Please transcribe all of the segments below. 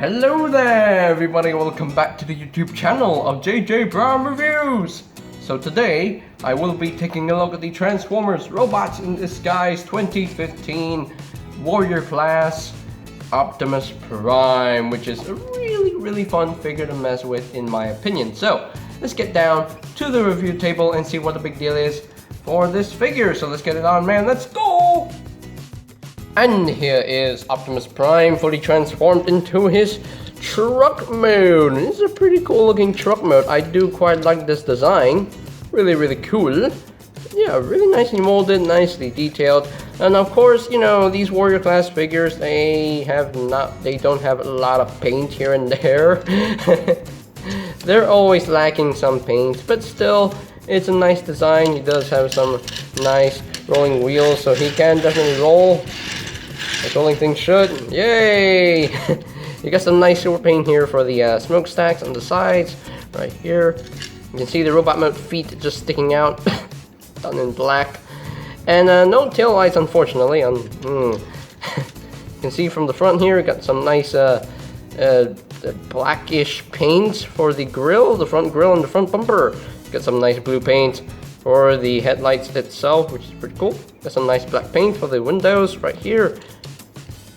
Hello there everybody, welcome back to the YouTube channel of JJ Brown Reviews. So today, I will be taking a look at the Transformers Robots in Disguise 2015 Warrior Class Optimus Prime, which is a really fun figure to mess with in my opinion. So, let's get down to the review table and see what the big deal is for this figure. So let's get it on, man, let's go! And here is Optimus Prime fully transformed into his truck mode. This is a pretty cool looking truck mode. I do quite like this design. Really cool. Yeah, really nicely molded, nicely detailed. And of course, you know, these Warrior Class figures, they don't have a lot of paint here and there. They're always lacking some paint, but still, it's a nice design. He does have some nice rolling wheels, so he can definitely roll. Like rolling things should. Yay! You got some nice silver paint here for the smokestacks on the sides. Right here. You can see the robot mode feet just sticking out. Done in black. And no tail lights, unfortunately. You can see from the front here, got some nice blackish paint for the grill, the front grill and the front bumper. Got some nice blue paint for the headlights itself, which is pretty cool. Got some nice black paint for the windows right here.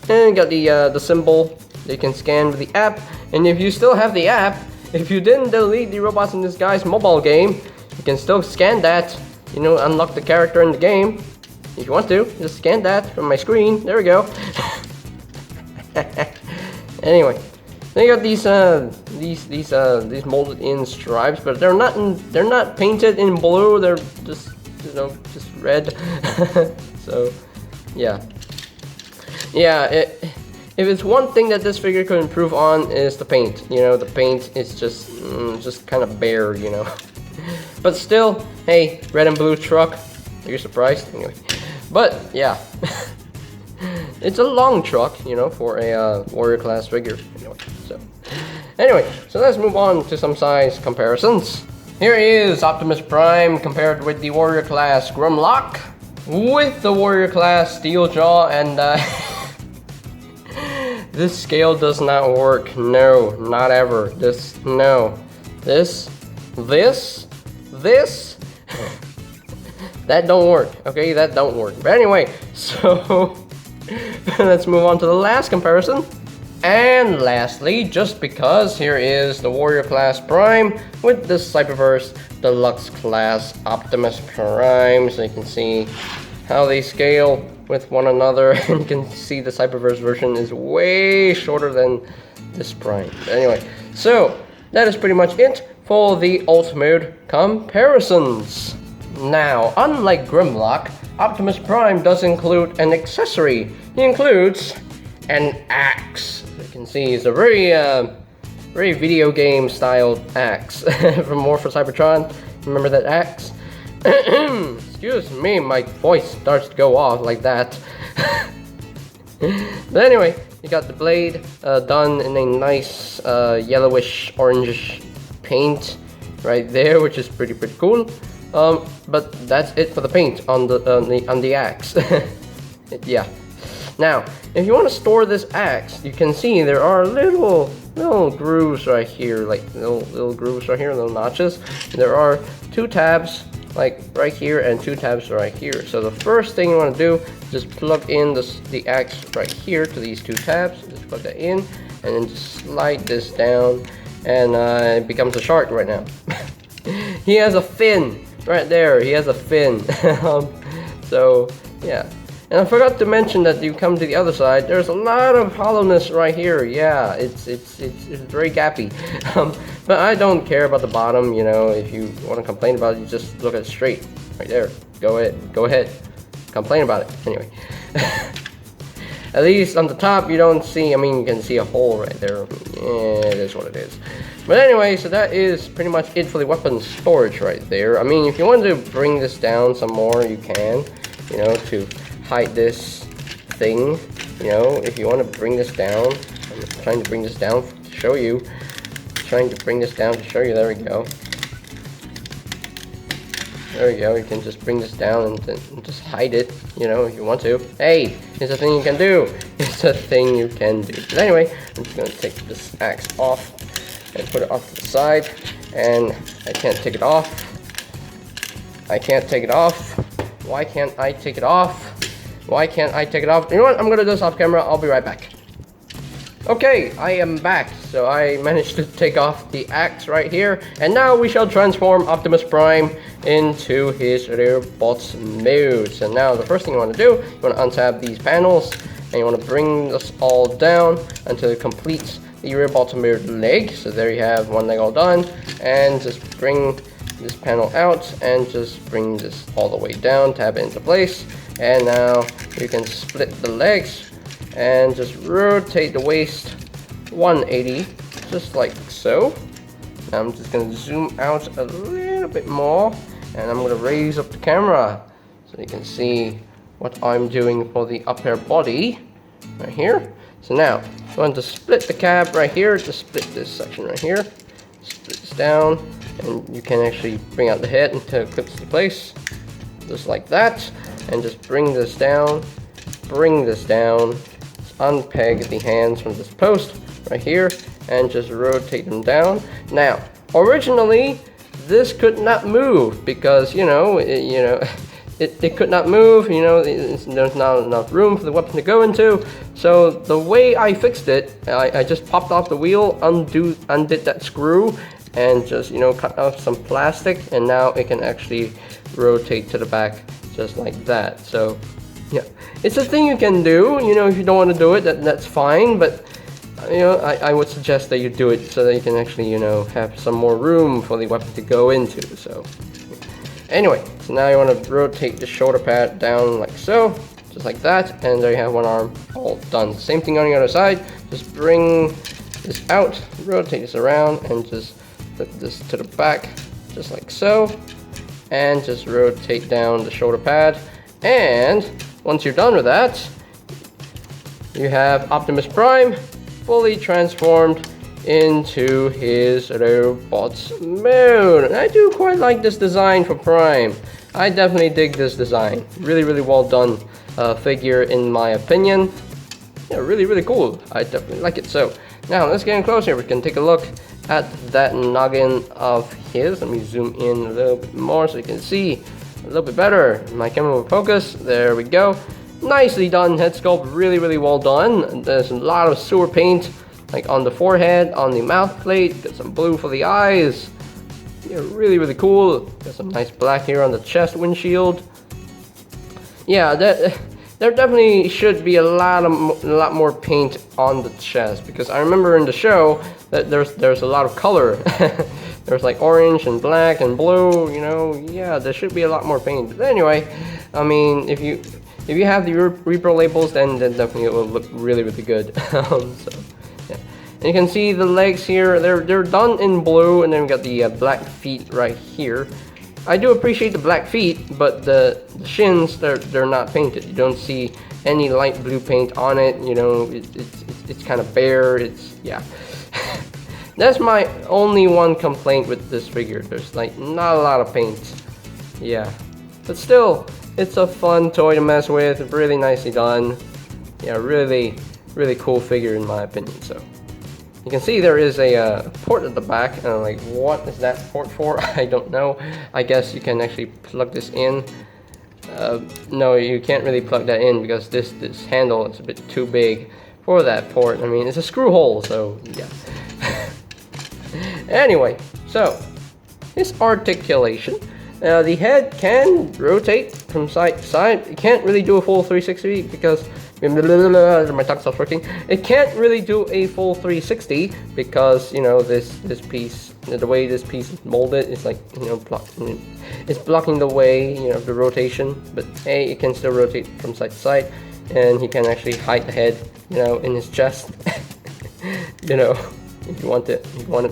And got the symbol that you can scan with the app. And if you still have the app, if you didn't delete the Robots in Disguise mobile game, you can still scan that, you know, unlock the character in the game. If you want to, just scan that from my screen. There we go. Anyway, they got these molded in stripes, but they're not painted in blue. They're just, you know, just red. So, yeah. Yeah, if it's one thing that this figure could improve on is the paint. You know, the paint is just kind of bare, you know. But still, hey, red and blue truck. Are you surprised? Anyway, but yeah, it's a long truck, you know, for a Warrior Class figure. Anyway, so let's move on to some size comparisons. Here is Optimus Prime compared with the Warrior Class Grimlock, with the Warrior Class Steeljaw, and this scale does not work. No, not ever. This that don't work. Okay, that don't work. But anyway, so let's move on to the last comparison. And lastly, just because, here is the Warrior Class Prime with the Cyberverse Deluxe Class Optimus Prime. So you can see how they scale with one another, and you can see the Cyberverse version is way shorter than this Prime. Anyway, so that is pretty much it for the Alt Mode comparisons. Now, unlike Grimlock, Optimus Prime does include an accessory. He includes an axe. You can see it's a very video game styled axe from War for Cybertron. Remember that axe? Excuse me, my voice starts to go off like that. But anyway, you got the blade done in a nice yellowish orangish paint right there, which is pretty cool. But that's it for the paint on the axe. Yeah. Now, if you want to store this axe, you can see there are little grooves right here, like little grooves right here, little notches. There are two tabs, like right here, and two tabs right here. So the first thing you want to do is just plug in the axe right here to these two tabs. Just plug that in, and then just slide this down, and it becomes a shark right now. He has a fin right there. He has a fin. So yeah. And I forgot to mention that you come to the other side, there's a lot of hollowness right here. Yeah, it's very gappy. But I don't care about the bottom, you know. If you want to complain about it, you just look at it straight. Right there. Go ahead. Complain about it. Anyway. At least on the top you don't see, I mean, you can see a hole right there. Yeah, it is what it is. But anyway, so that is pretty much it for the weapon storage right there. I mean, if you want to bring this down some more, you can, you know, to hide this thing, you know. If you want to bring this down, I'm trying to bring this down to show you. There we go. There we go. You can just bring this down and then just hide it, you know, if you want to. Hey, it's a thing you can do. It's a thing you can do. But anyway, I'm just gonna take this axe off and put it off to the side. And I can't take it off. I can't take it off. Why can't I take it off? Why can't I take it off? You know what? I'm gonna do this off camera. I'll be right back. Okay, I am back. So I managed to take off the axe right here. And now we shall transform Optimus Prime into his rear bots mode. So now the first thing you want to do, you want to untap these panels. And you want to bring this all down until it completes the rear bottom mode leg. So there you have one leg all done. And just bring this panel out and just bring this all the way down, tap it into place. And now you can split the legs and just rotate the waist 180, just like so. Now I'm just gonna zoom out a little bit more, and I'm gonna raise up the camera so you can see what I'm doing for the upper body right here. So now I want to split the cab right here, just split this section right here, split this down, and you can actually bring out the head until it clips into place, just like that, and just bring this down, unpeg the hands from this post right here and just rotate them down. Now, originally this could not move because it could not move. There's not enough room for the weapon to go into. So the way I fixed it, I just popped off the wheel, undid that screw, and just cut off some plastic, and now it can actually rotate to the back just like that. So yeah, it's a thing you can do. If you don't want to do it, that's fine. But I would suggest that you do it so that you can actually have some more room for the weapon to go into. So anyway, so now you want to rotate the shoulder pad down like so, just like that, and there you have one arm all done. Same thing on the other side. Just bring this out, rotate this around, and just flip this to the back, just like so, and just rotate down the shoulder pad. And once you're done with that, you have Optimus Prime fully transformed into his robots mode. And I do quite like this design for Prime. I definitely dig this design. Really, really well done figure in my opinion. Yeah, really, really cool. I definitely like it. So now let's get in closer. We can take a look at that noggin of his. Let me zoom in a little bit more so you can see a little bit better. My camera will focus. There we go. Nicely done head sculpt. Really, really well done. There's a lot of sewer paint, like on the forehead, on the mouth plate. Got some blue for the eyes. Yeah, really, really cool. Got some nice black here on the chest windshield. Yeah, there definitely should be a lot more paint on the chest, because I remember in the show that there's a lot of color. There's like orange and black and blue, yeah, there should be a lot more paint. But anyway, I mean, if you have the repro labels, then definitely it will look really, really good. So yeah, and you can see the legs here, they're done in blue, and then we got the black feet right here. I do appreciate the black feet, but the shins, they're not painted. You don't see any light blue paint on it. It's kind of bare. Yeah. That's my only one complaint with this figure. There's like not a lot of paint. Yeah, but still, it's a fun toy to mess with. Really nicely done. Yeah, really, really cool figure in my opinion. So you can see there is a port at the back, and I'm like, what is that port for? I don't know. I guess you can actually plug this in. No, you can't really plug that in because this handle is a bit too big for that port. I mean, it's a screw hole, so yeah. Anyway, so his articulation. The head can rotate from side to side. It can't really do a full 360 because my tongue stops working. It can't really do a full 360 because this piece, the way this piece is molded, it's like it's blocking the way of the rotation. But hey, it can still rotate from side to side, and he can actually hide the head in his chest. If you want it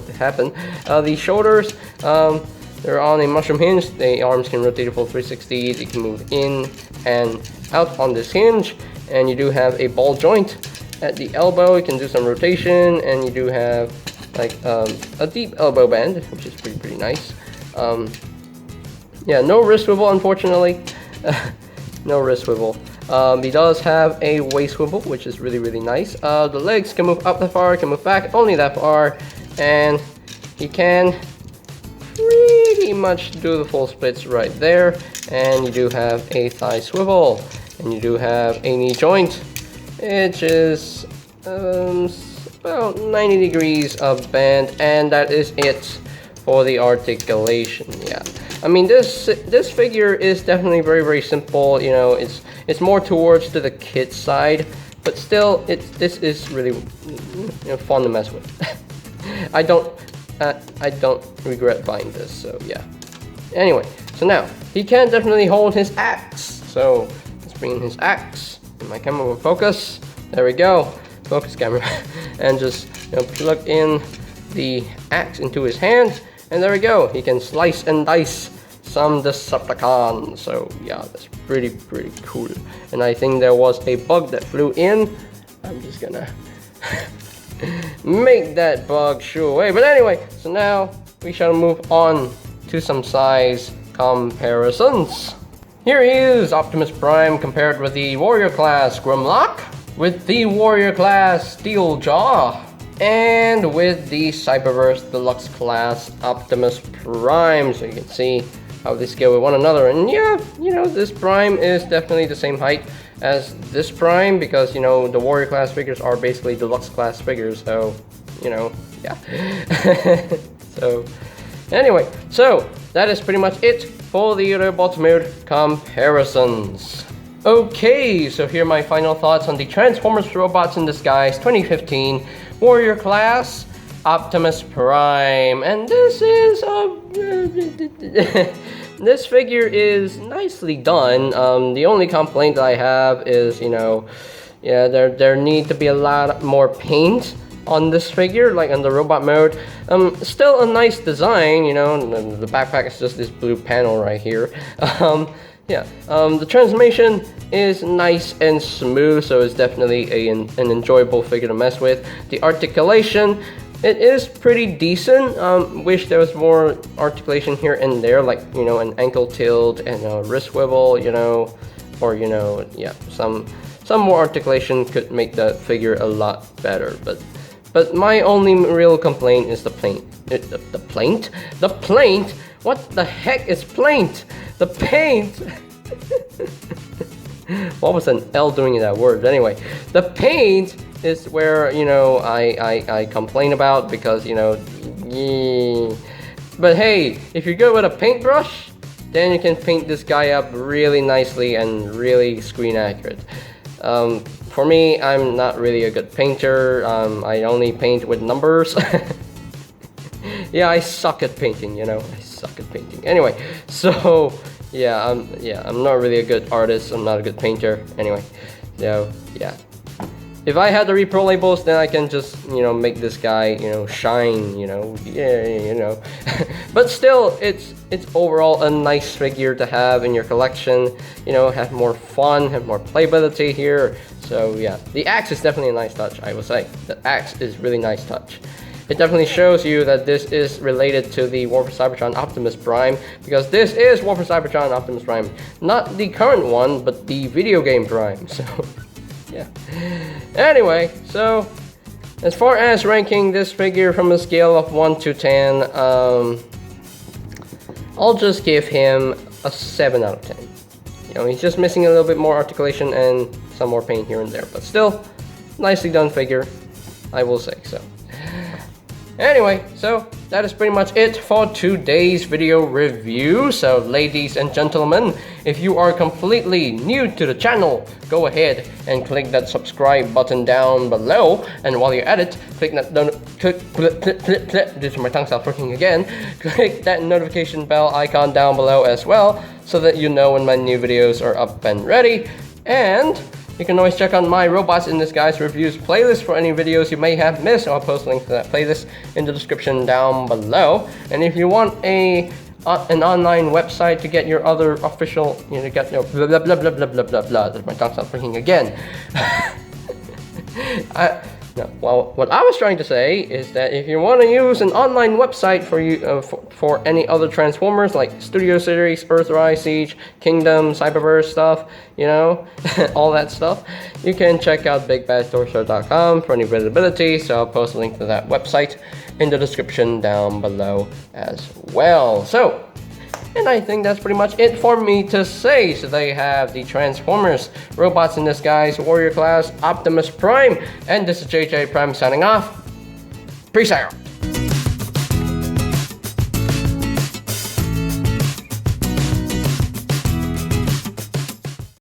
to happen. The shoulders, they're on a mushroom hinge. The arms can rotate a full 360. They can move in and out on this hinge. And you do have a ball joint at the elbow. You can do some rotation, and you do have like a deep elbow band, which is pretty nice. Yeah, no wrist swivel, unfortunately. No wrist swivel. He does have a waist swivel, which is really, really nice. The legs can move up that far, can move back only that far, and he can pretty much do the full splits right there. And you do have a thigh swivel, and you do have a knee joint, which is about 90 degrees of bend, and that is it for the articulation. Yeah, I mean this figure is definitely very, very simple. You know, it's more towards to the kid side, but still this is really, you know, fun to mess with. I don't regret buying this, so yeah. Anyway, so now he can definitely hold his axe. So let's bring in his axe, and my camera will focus. There we go, focus camera, and just, you know, plug in the axe into his hand, and there we go. He can slice and dice some Decepticons. So yeah, that's pretty cool. And I think there was a bug that flew in. I'm just gonna make that bug shoo away. But anyway, so now we shall move on to some size comparisons. Here is Optimus Prime compared with the Warrior Class Grimlock, with the Warrior Class Steeljaw, and with the Cyberverse Deluxe Class Optimus Prime. So you can see how they scale with one another. And yeah, you know, this Prime is definitely the same height as this Prime, because, you know, the Warrior Class figures are basically Deluxe Class figures, so, you know, yeah. So anyway, so that is pretty much it for the Autobots mode comparisons. Okay, so here are my final thoughts on the Transformers Robots in Disguise 2015 Warrior Class Optimus Prime. And this is this figure is nicely done. The only complaint that I have is, you know, yeah, there need to be a lot more paint on this figure, like on the robot mode. Still a nice design, you know. The backpack is just this blue panel right here. Yeah, the transformation is nice and smooth, so it's definitely an enjoyable figure to mess with. The articulation, it is pretty decent. Wish there was more articulation here and there, like, you know, an ankle tilt and a wrist swivel, you know, or, you know, yeah, some more articulation could make the figure a lot better. But my only real complaint is the plaint. The plaint? The plaint? What the heck is plaint? The paint. What was an L doing in that word? Anyway, the paint is where, you know, I complain about, because, you know, yeah. But hey, if you're good with a paintbrush, then you can paint this guy up really nicely and really screen accurate. For me, I'm not really a good painter. I only paint with numbers. Yeah, I suck at painting, you know. I suck at painting. Anyway, so yeah, I'm not really a good artist. I'm not a good painter. Anyway, so yeah. If I had the repro labels, then I can just, you know, make this guy, you know, shine, you know, yeah, you know. But still, it's overall a nice figure to have in your collection. You know, have more fun, have more playability here. So yeah, the axe is definitely a nice touch, I will say. The axe is really nice touch. It definitely shows you that this is related to the War for Cybertron Optimus Prime, because this is War for Cybertron Optimus Prime. Not the current one, but the video game Prime, so yeah. Anyway, so as far as ranking this figure from a scale of 1 to 10, I'll just give him a 7 out of 10. You know, he's just missing a little bit more articulation and some more paint here and there, but still, nicely done figure, I will say so. Anyway, so that is pretty much it for today's video review. So ladies and gentlemen, if you are completely new to the channel, go ahead and click that subscribe button down below, and while you're at it, click that this is my tongue stop working again, click that notification bell icon down below as well, so that you know when my new videos are up and ready. And you can always check out my Robots in Disguise reviews playlist for any videos you may have missed. I'll post links to that playlist in the description down below. And if you want an online website to get your other official, you know, get your blah blah blah blah blah blah blah blah. That's my tongue stop freaking again. Now, well, what I was trying to say is that if you want to use an online website for you for any other Transformers like Studio Series, Earthrise, Siege, Kingdom, Cyberverse stuff, you know, all that stuff, you can check out BigBadTorso.com for any visibility. So I'll post a link to that website in the description down below as well. So, and I think that's pretty much it for me to say. So they have the Transformers, Robots in Disguise, Warrior Class, Optimus Prime, and this is JJ Prime signing off. Peace out.